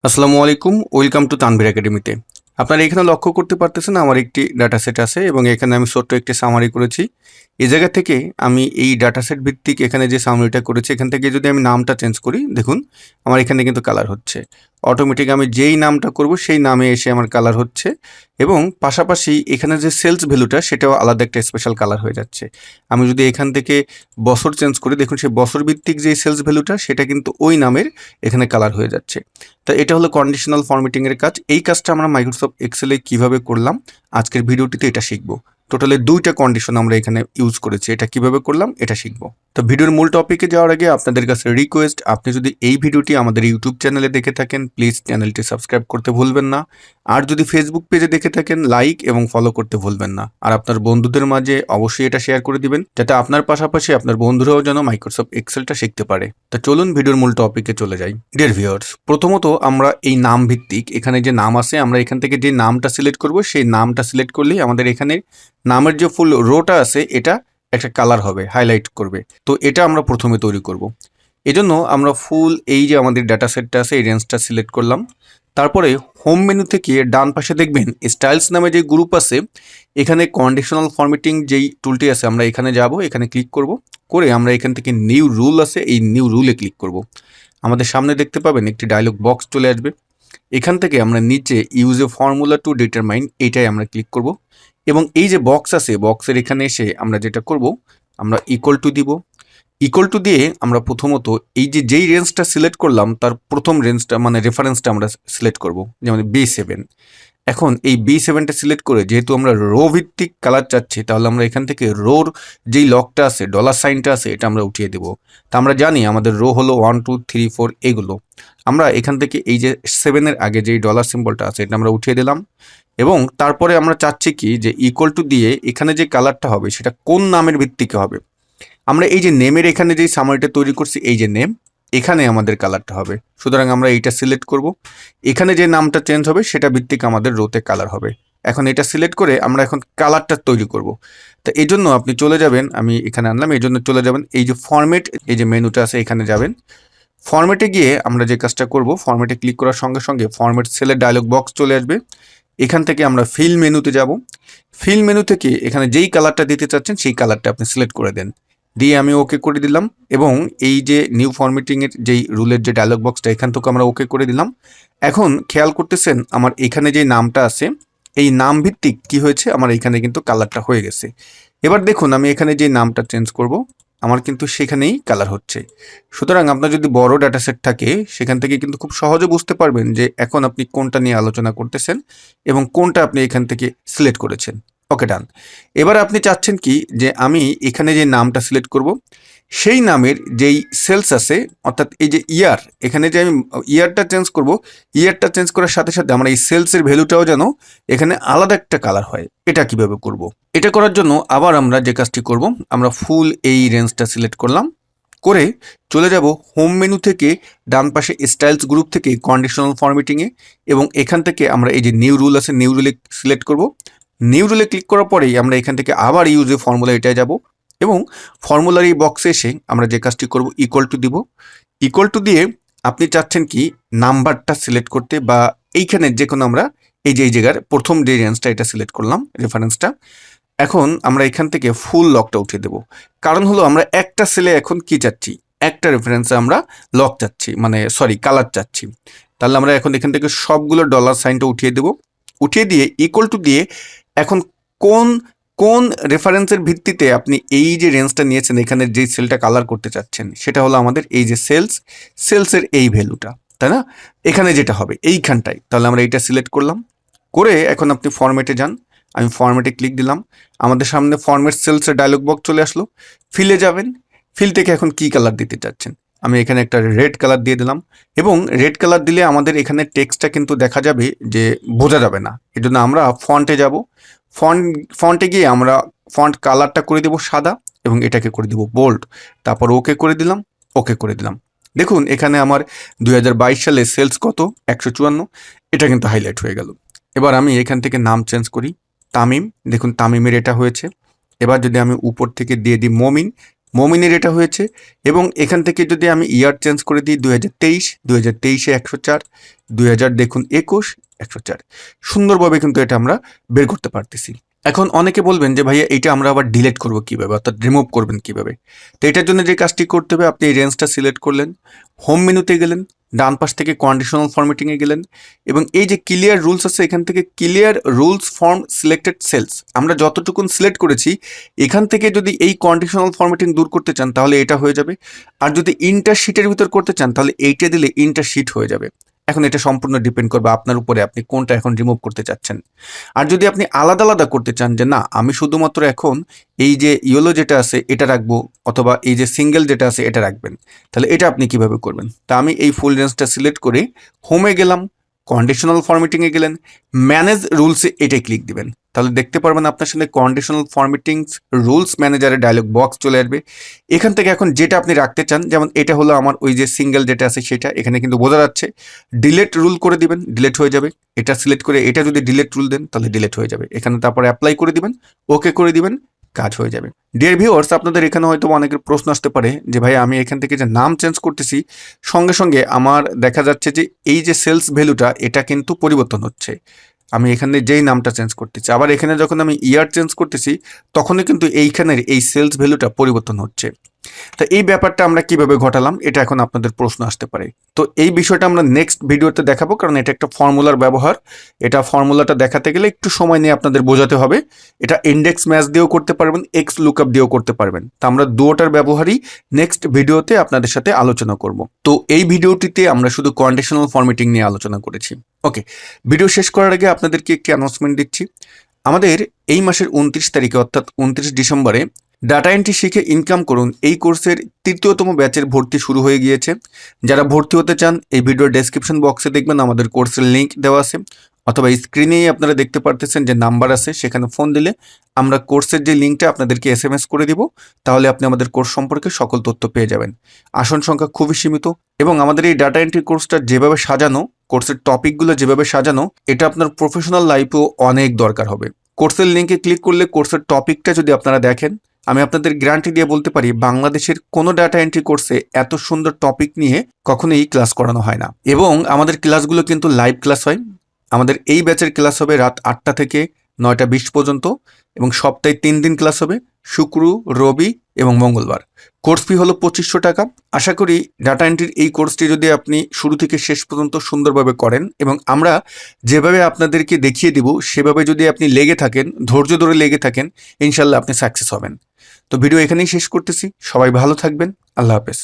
আসসালামু আলাইকুম, welcome to Tanvir একাডেমিতে। আপনারা এখানে লক্ষ্য করতে পারতেছেন আমার একটি ডাটা সেট আছে এবং এখানে আমি ছোট্ট একটি সামারি করেছি। এই জায়গা থেকে আমি এই ডাটা সেট ভিত্তিক এখানে যে সামারিটা করেছি এখান থেকে যদি আমি নামটা চেঞ্জ করি, দেখুন আমার এখানে কিন্তু কালার হচ্ছে। অটোমেটিক আমি যেই নামটা করব সেই নামে এসে আমার কালার হচ্ছে এবং পাশাপাশি এখানে যে সেলস ভ্যালুটা সেটাও আলাদা একটা স্পেশাল কালার হয়ে যাচ্ছে। আমি যদি এখান থেকে বছর চেঞ্জ করি, দেখুন সেই বছর ভিত্তিক যে সেলস ভ্যালুটা সেটা কিন্তু ওই নামের এখানে কালার হয়ে যাচ্ছে। তো এটা হলো কন্ডিশনাল ফরম্যাটিং এর কাজ। এই কাজটা আমরা মাইক্রোসফট এক্সেলে কিভাবে করলাম আজকের ভিডিওটিতে এটা শিখব। টোটালি ২টা কন্ডিশন আমরা এখানে ইউজ করেছি। এটা কিভাবে করলাম এটা শিখব। তো ভিডিওর মূল টপিকে যাওয়ার আগে আপনাদের কাছে রিকোয়েস্ট, আপনি যদি এই ভিডিওটি আমাদের ইউটিউব চ্যানেলে দেখে থাকেন প্লিজ চ্যানেলটি সাবস্ক্রাইব করতে ভুলবেন না। আর যদি ফেসবুক পেজে দেখে থাকেন লাইক এবং ফলো করতে ভুলবেন না। আর আপনার বন্ধুদের মাঝে অবশ্যই এটা শেয়ার করে দিবেন যাতে আপনার পাশাপাশি আপনার বন্ধুরাও যেন মাইক্রোসফট এক্সেলটা শিখতে পারে। তো চলুন ভিডিওর মূল টপিকে চলে যাই। ডিয়ার ভিউয়ার্স, প্রথমত আমরা এই নাম ভিত্তিক এখানে যে নাম আছে আমরা এখান থেকে যে নামটা সিলেক্ট করব সেই নামটা সিলেক্ট করলেই আমাদের এখানে নামের যে ফুল রোটা আছে এটা একটা কালার হবে, হাইলাইট করবে। তো এটা আমরা প্রথমে তৈরি করব। এজন্য আমরা ফুল এই যে আমাদের ডাটা সেটটা আছে এই রেঞ্জটা সিলেক্ট করলাম। তারপরে হোম মেনু থেকে ডান পাশে দেখবেন স্টাইলস নামে যে গ্রুপ আছে, এখানে কন্ডিশনাল ফরম্যাটিং যেই টুলটি আছে আমরা এখানে যাব, এখানে ক্লিক করব। করে আমরা এখান থেকে নিউ রুল আছে এই নিউ রুলে ক্লিক করব। আমাদের সামনে দেখতে পাবেন একটি ডায়লগ বক্স চলে আসবে। এখান থেকে আমরা নিচে use a formula to determine এইটাই আমরা ক্লিক করব এবং এই যে বক্স আছে বক্সের এখানে এসে আমরা যেটা করব, আমরা ইকুয়াল টু দিব। ইকুয়াল টু দিয়ে আমরা প্রথমত এই যে যেই রেঞ্জটা সিলেক্ট করলাম তার প্রথম রেঞ্জটা মানে রেফারেন্সটা আমরা সিলেক্ট করব, যেমন B7। এখন এই B7টা সিলেক্ট করে যেহেতু আমরা রো ভিত্তিক কালার চাচ্ছি তাহলে আমরা এখান থেকে রোর যেই লকটা আছে ডলার সাইনটা আছে এটা আমরা উঠিয়ে দেব। তা আমরা জানি আমাদের রো হলো 1 2 3 4 এগুলো। আমরা এখান থেকে এই যে 7-এর আগে যেই ডলার সিম্বলটা আছে এটা আমরা উঠিয়ে দিলাম এবং তারপরে আমরা চাচ্ছি কি যে ইকুয়াল টু দিয়ে এখানে যে কালারটা হবে সেটা কোন নামের ভিত্তিকে হবে। আমরা এই যে নেমের এখানে যেই সামারিটা তৈরি করছি এই যে নেম, এখানে আমাদের কালারটা হবে। সুতরাং আমরা এইটা সিলেক্ট করব। এখানে যে নামটা চেঞ্জ হবে সেটা ভিত্তিক আমাদের রোতে কালার হবে। এখন এটা সিলেক্ট করে আমরা এখন কালারটা তৈরি করব। তো এই জন্য আপনি চলে যাবেন, আমি এখানে আনলাম, এই জন্য চলে যাবেন এই যে ফরম্যাট এই যে মেনুটা আছে এখানে যাবেন। ফরম্যাটে গিয়ে আমরা যে কাজটা করব, ফরম্যাটে ক্লিক করার সঙ্গে সঙ্গে ফরম্যাট সেলের ডায়লগ বক্স চলে আসবে। এখান থেকে আমরা ফিল মেনুতে যাব। ফিল মেনু থেকে এখানে যেই কালারটা দিতে চাচ্ছেন সেই কালারটা আপনি সিলেক্ট করে দেন। দিয়ে আমি ওকে করে দিলাম এবং এই যে নিউ ফরম্যাটিংয়ের যেই রুলের যে ডায়লগ বক্সটা এখান থেকে আমরা ওকে করে দিলাম। এখন খেয়াল করতেছেন আমার এখানে যে নামটা আছে এই নাম ভিত্তিক কি হয়েছে, আমার এখানে কিন্তু কালারটা হয়ে গেছে। এবার দেখুন আমি এখানে যে নামটা চেঞ্জ করব আমার কিন্তু সেখানেই কালার হচ্ছে। সুতরাং আপনার যদি বড় ডাটা সেট থাকে সেখান থেকে কিন্তু খুব সহজে বুঝতে পারবেন যে এখন আপনি কোনটা নিয়ে আলোচনা করতেছেন এবং কোনটা আপনি এখান থেকে সিলেক্ট করেছেন। ওকে, ডান। এবার আপনি চাচ্ছেন কি যে আমি এখানে যে নামটা সিলেক্ট করব সেই নামের যেই সেলস আছে অর্থাৎ এই যে ইয়ার, এখানে যে আমি ইয়ারটা চেঞ্জ করব, ইয়ারটা চেঞ্জ করার সাথে সাথে আমরা এই সেলসের ভ্যালুটাও যেন এখানে আলাদা একটা কালার হয়। এটা কিভাবে করব? এটা করার জন্য আবার আমরা যে কাজটি করব, আমরা ফুল এই রেঞ্জটা সিলেক্ট করলাম, করে চলে যাব হোম মেনু থেকে ডান পাশে স্টাইলস গ্রুপ থেকে কন্ডিশনাল ফরম্যাটিংয়ে এবং এখান থেকে আমরা এই যে নিউ রুল আছে নিউ রুলে সিলেক্ট করব। নিউ রুলে ক্লিক করার পরেই আমরা এখান থেকে আবার ইউজে ফর্মুলা এটায় যাব এবং ফর্মুলার এই বক্সে এসে আমরা যে কাজটি করব ইকুয়াল টু দিব। ইকুয়াল টু দিয়ে আপনি চাচ্ছেন কি নাম্বারটা সিলেক্ট করতে বা এইখানে যে কোনো আমরা এই যে এই জায়গার প্রথম যে রেঞ্জটা এটা সিলেক্ট করলাম রেফারেন্সটা। এখন আমরা এখান থেকে ফুল লকটা উঠিয়ে দেব। কারণ হলো আমরা একটা সেলে এখন কি চাচ্ছি, একটা রেফারেন্সে আমরা লক চাচ্ছি, মানে সরি কালার চাচ্ছি। তাহলে আমরা এখন এখান থেকে সবগুলো ডলার সাইনটা উঠিয়ে দেব। উঠিয়ে দিয়ে ইকুয়াল টু দিয়ে এখন কোন কোন রেফারেন্সের ভিত্তিতে আপনি এই যে রেঞ্জটা নিয়েছেন এখানে যে সেলটা কালার করতে চাচ্ছেন সেটা হলো আমাদের এই যে সেলসের এই ভ্যালুটা, তাই না? এখানে যেটা হবে এইখানটায়, তাহলে আমরা এইটা সিলেক্ট করলাম। করে এখন আপনি ফরম্যাটে যান, আমি ফরম্যাটে ক্লিক দিলাম। আমাদের সামনে ফরম্যাট সেলসের ডায়লগ বক্স চলে আসলো। ফিলে যাবেন, ফিল থেকে এখন কি কালার দিতে চাচ্ছেন, আমি এখানে একটা রেড কালার দিয়ে দিলাম এবং রেড কালার দিলে আমাদের এখানে টেক্সটটা কিন্তু দেখা যাবে যে বোঝা যাবে না। এই জন্য আমরা ফন্টে যাব। ফন্টে গিয়ে আমরা ফন্ট কালারটা করে দেব সাদা এবং এটাকে করে দেব বোল্ড। তারপর ওকে করে দিলাম, ওকে করে দিলাম। দেখুন এখানে আমার 2022 সালে সেলস কত 154, এটা কিন্তু হাইলাইট হয়ে গেল। এবার আমি এখান থেকে নাম চেঞ্জ করি তামিম, দেখুন তামিমের এটা হয়েছে। এবার যদি আমি উপর থেকে দিয়ে দিই মমিন, মমিনের এটা হয়েছে। এবং এখান থেকে যদি আমি ইয়ার চেঞ্জ করে দিই 2023, 2023-এ 104, 2000 দেখুন 21, 104, সুন্দরভাবে কিন্তু এটা আমরা বের করতে পারতেছি। এখন অনেকে বলবেন যে ভাইয়া এইটা আমরা আবার ডিলিট করব কিভাবে, অর্থাৎ রিমুভ করবেন কিভাবে? তো এটার জন্য যে কাজটি করতে হবে, আপনি এই রেঞ্জটা সিলেক্ট করলেন, হোম মেনুতে গেলেন, ডান পাশ থেকে কন্ডিশনাল ফরম্যাটিংয়ে গেলেন এবং এই যে ক্লিয়ার রুলস আছে এখান থেকে clear rules from selected cells, আমরা যতটুকুন সিলেক্ট করেছি এখান থেকে যদি এই কন্ডিশনাল ফরম্যাটিং দূর করতে চান তাহলে এটা হয়ে যাবে। আর যদি ইন্টার শিটের ভিতর করতে চান তাহলে এইটা দিলে ইন্টার শিট হয়ে যাবে। এখন এটা সম্পূর্ণ ডিপেন্ড করবে আপনার উপরে, আপনি কোনটা এখন রিমুভ করতে চাচ্ছেন। আর যদি আপনি আলাদা আলাদা করতে চান যে না আমি শুধুমাত্র এখন এই যে ইয়েলো যেটা আছে এটা রাখবো, অথবা এই যে সিঙ্গেল যেটা আছে এটা রাখবেন, তাহলে এটা আপনি কিভাবে করবেন? তা আমি এই ফুল রেঞ্জটা সিলেক্ট করে হোমে গেলাম, কন্ডিশনাল ফরম্যাটিংয়ে গেলেন, ম্যানেজ রুলসে এটাই ক্লিক দিবেন, তাহলে দেখতে পারবেন আপনার সামনে কন্ডিশনাল ফরম্যাটিংস রুলস ম্যানেজারের ডায়লগ বক্স চলে আসবে। এখান থেকে এখন যেটা আপনি রাখতে চান, যেমন এটা হলো আমার ওই যে সিঙ্গেল যেটা আছে সেটা, এখানে কিন্তু বোঝা যাচ্ছে, ডিলেট রুল করে দিবেন, ডিলেট হয়ে যাবে। এটা সিলেক্ট করে এটা যদি ডিলেট রুল দেন তাহলে ডিলেট হয়ে যাবে। এখানে তারপরে অ্যাপ্লাই করে দিবেন, ওকে করে দিবেন, কাজ হয়ে যাবে। ডিয়ার ভিউয়ার্স, আপনাদের এখানে হয়তো অনেকের প্রশ্ন আসতে পারে যে ভাই আমি এখান থেকে যে নাম চেঞ্জ করতেছি সঙ্গে সঙ্গে আমার দেখা যাচ্ছে যে এই যে সেলস ভ্যালুটা এটা কিন্তু পরিবর্তন হচ্ছে, আমি এখানে যেই নামটা চেঞ্জ করতেছি, আবার এখানে যখন আমি ইয়ার চেঞ্জ করতেছি তখনই কিন্তু এইখানের এই সেলস ভ্যালুটা পরিবর্তন হচ্ছে। তো এই ব্যাপারটা আমরা কিভাবে ঘটালাম এটা এখন আপনাদের প্রশ্ন আসতে পারে। তো এই বিষয়টা আমরা নেক্সট ভিডিওতে দেখাবো, কারণ এটা একটা ফর্মুলার ব্যবহার। এটা ফর্মুলাটা দেখাতে গেলে একটু সময় নিয়ে আপনাদের বোঝাতে হবে। এটা ইন্ডেক্স ম্যাচ দিয়েও করতে পারবেন, এক্স লুকআপ দিয়েও করতে পারবেন। তা আমরা দুটোটার ব্যবহারই নেক্সট ভিডিওতে আপনাদের সাথে আলোচনা করব। তো এই ভিডিওটিতে আমরা শুধু কন্ডিশনাল ফরম্যাটিং নিয়ে আলোচনা করেছি। ওকে, ভিডিও শেষ করার আগে আপনাদেরকে একটি অ্যানাউন্সমেন্ট দিচ্ছি। আমাদের এই মাসের 29 তারিখে অর্থাৎ 29 ডিসেম্বরে ডাটা এন্ট্রি শিখে ইনকাম করুন এই কোর্সের ৩য়তম ব্যাচের ভর্তি শুরু হয়ে গিয়েছে। যারা ভর্তি হতে চান এই ভিডিওর ডেসক্রিপশন বক্সে দেখবেন আমাদের কোর্সের লিঙ্ক দেওয়া আছে, অথবা স্ক্রিনেই আপনারা দেখতে পারতেছেন যে নাম্বার আছে, সেখানে ফোন দিলে আমরা কোর্সের যে লিঙ্কটা আপনাদেরকে SMS করে দিব, তাহলে আপনি আমাদের কোর্স সম্পর্কে সকল তথ্য পেয়ে যাবেন। আসন সংখ্যা খুবই সীমিত এবং আমাদের এই ডাটা এন্ট্রি কোর্সটা যেভাবে সাজানো, কোর্সের টপিকগুলো যেভাবে সাজানো, এটা আপনার প্রফেশনাল লাইফেও অনেক দরকার হবে। কোর্সের লিঙ্কে ক্লিক করলে কোর্সের টপিকটা যদি আপনারা দেখেন, আমি আপনাদের গ্যারান্টি দিয়ে বলতে পারি বাংলাদেশের কোনো ডাটা এন্ট্রি কোর্সে এত সুন্দর টপিক নিয়ে কখনোই ক্লাস করানো হয় না। এবং আমাদের ক্লাসগুলো কিন্তু লাইভ ক্লাস হয়। আমাদের এই ব্যাচের ক্লাস হবে রাত 8টা থেকে 9টা 20 পর্যন্ত এবং সপ্তাহে 3 দিন ক্লাস হবে, শুক্র, রবি এবং মঙ্গলবার। কোর্স ফি হলো 2500 টাকা। আশা করি ডাটা এন্ট্রির এই কোর্সটি যদি আপনি শুরু থেকে শেষ পর্যন্ত সুন্দরভাবে করেন এবং আমরা যেভাবে আপনাদেরকে দেখিয়ে দিব সেভাবে যদি আপনি লেগে থাকেন, ধৈর্য ধরে লেগে থাকেন, ইনশাল্লাহ আপনি সাকসেস হবেন। তো ভিডিও এখানেই শেষ করতেছি। সবাই ভালো থাকবেন। আল্লাহ হাফেজ।